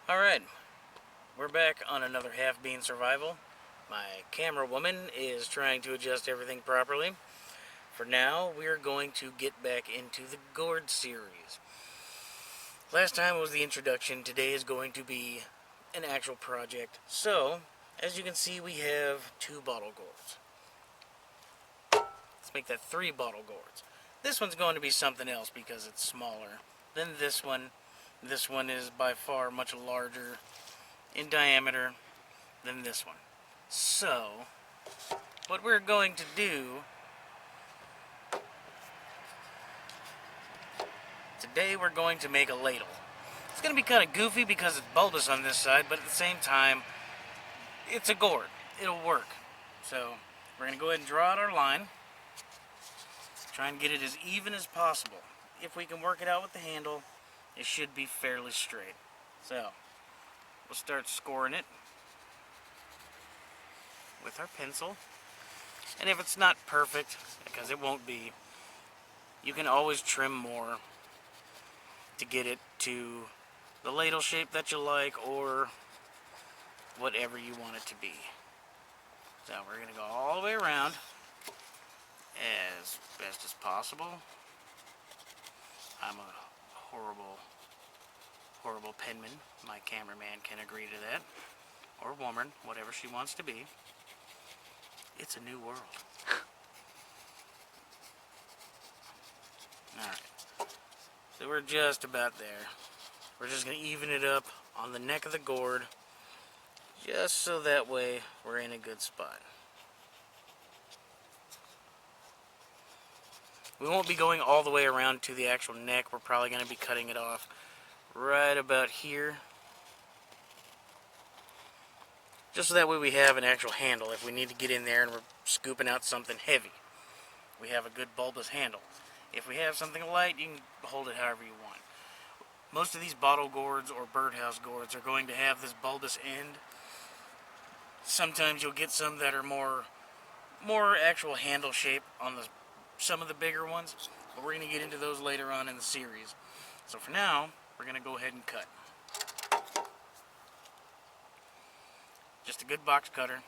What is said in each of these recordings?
Alright, we're back on another half bean survival. My camera woman is trying to adjust everything properly. For now, we are going to get back into the Gourd series. Last time was the introduction. Today is going to be an actual project. So, as you can see, we have 2 bottle gourds. Let's make that 3 bottle gourds. This one's going to be something else because it's smaller than this one. This one is by far much larger in diameter than this one. So, what we're going to do today, we're going to make a ladle. It's going to be kind of goofy because it's bulbous on this side, but at the same time, it's a gourd. It'll work. So, we're going to go ahead and draw out our line. Try and get it as even as possible. If we can work it out with the handle, it should be fairly straight. So, we'll start scoring it with our pencil. And if it's not perfect, because it won't be, you can always trim more to get it to the ladle shape that you like, or whatever you want it to be. So we're going to go all the way around as best as possible. I'm a horrible penman. My cameraman can agree to that. Or woman, whatever she wants to be. It's a new world. Alright. So we're just about there. We're just going to even it up on the neck of the gourd, just so that way we're in a good spot. We won't be going all the way around to the actual neck. We're probably going to be cutting it off right about here. Just so that way we have an actual handle if we need to get in there and we're scooping out something heavy. We have a good bulbous handle. If we have something light, you can hold it however you want. Most of these bottle gourds or birdhouse gourds are going to have this bulbous end. Sometimes you'll get some that are more actual handle shape on some of the bigger ones, but we're going to get into those later on in the series. So for now, we're going to go ahead and cut. Just a good box cutter,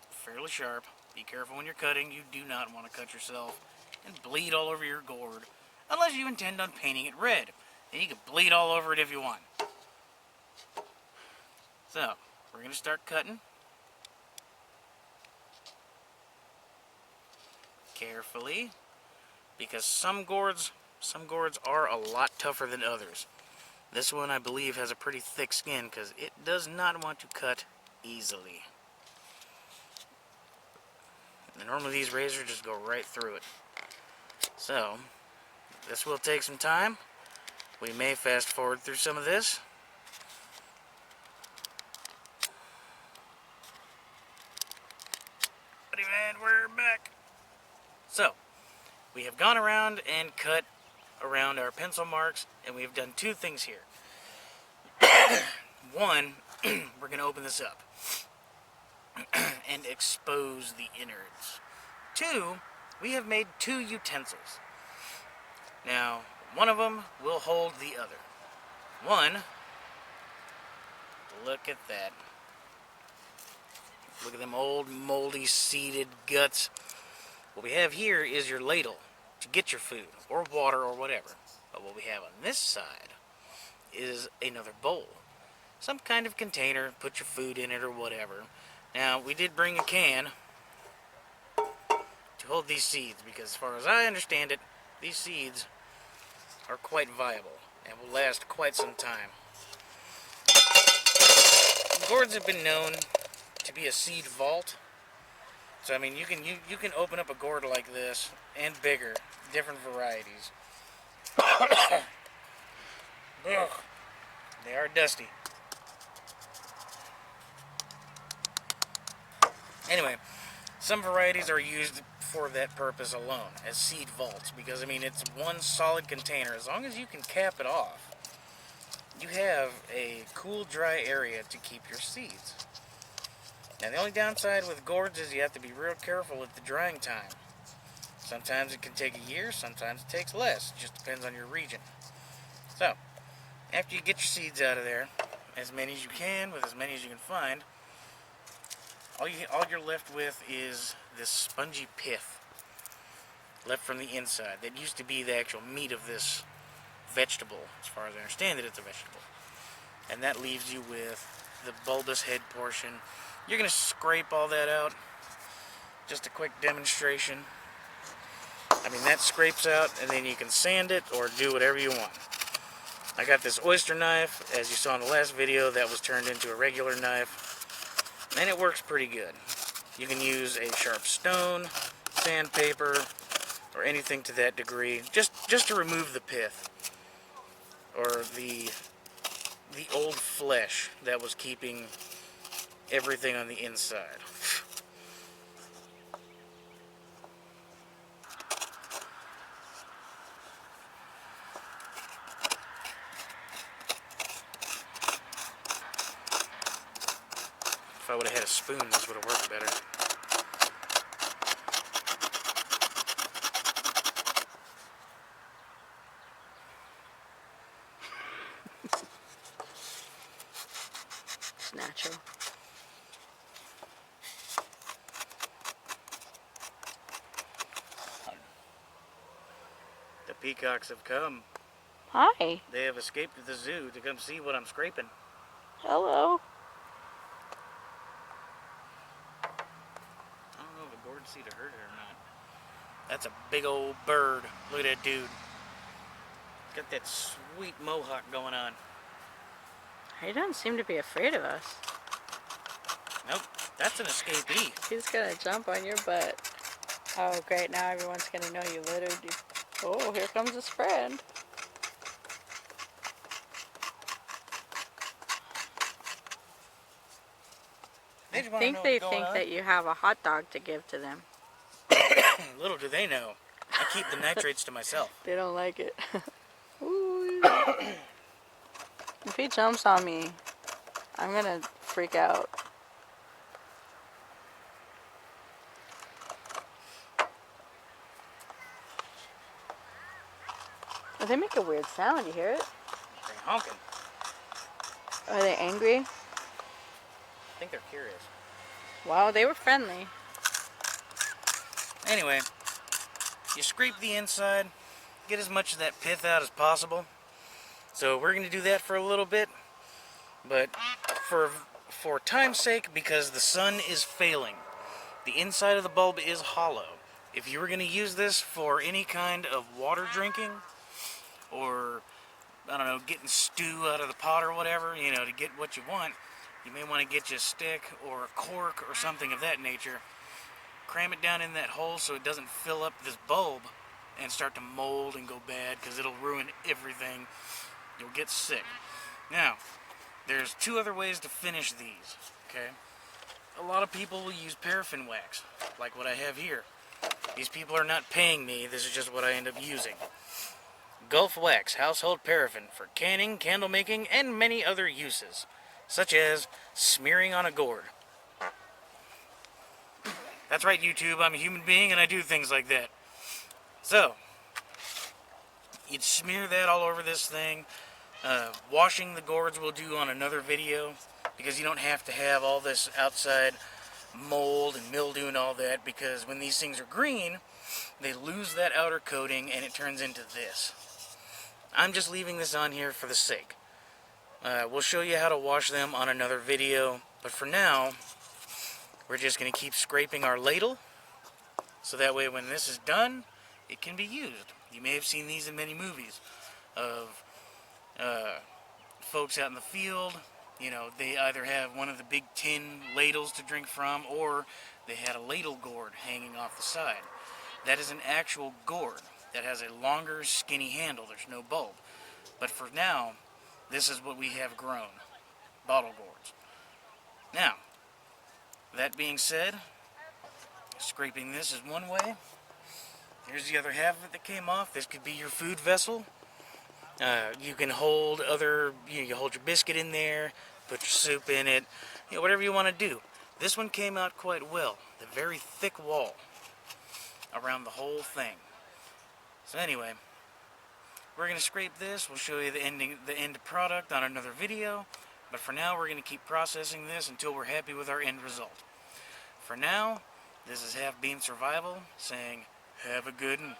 fairly sharp. Be careful when you're cutting. You do not want to cut yourself and bleed all over your gourd, unless you intend on painting it red. Then you can bleed all over it if you want. So, we're going to start cutting. Carefully, because some gourds are a lot tougher than others. This one, I believe, has a pretty thick skin because it does not want to cut easily. And normally these razors just go right through it. So, this will take some time. We may fast forward through some of this. And we're back. So, we have gone around and cut around our pencil marks, and we've done 2 things here. One, we're going to open this up and expose the innards. 2, we have made 2 utensils. Now, one of them will hold the other. One, look at that. Look at them old, moldy, seeded guts. What we have here is your ladle to get your food, or water, or whatever. But what we have on this side is another bowl. Some kind of container, put your food in it or whatever. Now, we did bring a can to hold these seeds, because as far as I understand it, these seeds are quite viable and will last quite some time. Gourds have been known to be a seed vault. So I mean, you can open up a gourd like this and bigger, different varieties. Ugh, they are dusty. Anyway, some varieties are used for that purpose alone, as seed vaults, because I mean, it's one solid container. As long as you can cap it off, you have a cool, dry area to keep your seeds. Now, the only downside with gourds is you have to be real careful with the drying time. Sometimes it can take a year, sometimes it takes less. It just depends on your region. So, after you get your seeds out of there, as many as you can with as many as you can find. All you're left with is this spongy pith left from the inside. That used to be the actual meat of this vegetable, as far as I understand it, it's a vegetable. And that leaves you with the bulbous head portion. You're going to scrape all that out. Just a quick demonstration. I mean, that scrapes out, and then you can sand it or do whatever you want. I got this oyster knife, as you saw in the last video, that was turned into a regular knife, and it works pretty good. You can use a sharp stone, sandpaper, or anything to that degree, just to remove the pith, or the old flesh that was keeping everything on the inside. If I would have had a spoon, this would have worked better. It's natural. The peacocks have come. Hi. They have escaped the zoo to come see what I'm scraping. Hello. I don't know if a gourd seed will hurt it or not. That's a big old bird. Look at that dude. Got that sweet mohawk going on. He doesn't seem to be afraid of us. Nope, that's an escapee. He's gonna jump on your butt. Oh, great. Now everyone's gonna know you littered. Oh, here comes his friend. I think they think that you have a hot dog to give to them. Little do they know, I keep the nitrates to myself. They don't like it. Ooh. If he jumps on me, I'm gonna freak out. Oh, they make a weird sound. You hear it? They're honking. Are they angry? I think they're curious. Wow, they were friendly. Anyway, you scrape the inside, get as much of that pith out as possible. So we're going to do that for a little bit, but for time's sake, because the sun is failing, the inside of the bulb is hollow. If you were going to use this for any kind of water drinking, or, I don't know, getting stew out of the pot or whatever, you know, to get what you want, you may want to get you a stick or a cork or something of that nature. Cram it down in that hole so it doesn't fill up this bulb and start to mold and go bad, because it'll ruin everything. You'll get sick. Now, there's two other ways to finish these, okay? A lot of people will use paraffin wax, like what I have here. These people are not paying me, this is just what I end up using. Gulf Wax household paraffin for canning, candle making, and many other uses, such as smearing on a gourd. That's right, YouTube, I'm a human being and I do things like that. So, you'd smear that all over this thing. Washing the gourds we'll do on another video, because you don't have to have all this outside mold and mildew and all that, because when these things are green, they lose that outer coating and it turns into this. I'm just leaving this on here for the sake. We'll show you how to wash them on another video, but for now, we're just going to keep scraping our ladle, so that way when this is done, it can be used. You may have seen these in many movies of folks out in the field. You know, they either have one of the big tin ladles to drink from, or they had a ladle gourd hanging off the side. That is an actual gourd that has a longer, skinny handle. There's no bulb. But for now, this is what we have grown. Bottle gourds. Now, that being said, scraping this is one way. Here's the other half of it that came off. This could be your food vessel. You can hold you hold your biscuit in there, put your soup in it, you know, whatever you want to do. This one came out quite well. The very thick wall around the whole thing. So anyway, we're going to scrape this. We'll show you the end product on another video. But for now, we're going to keep processing this until we're happy with our end result. For now, this is Half Bean Survival saying, have a good one.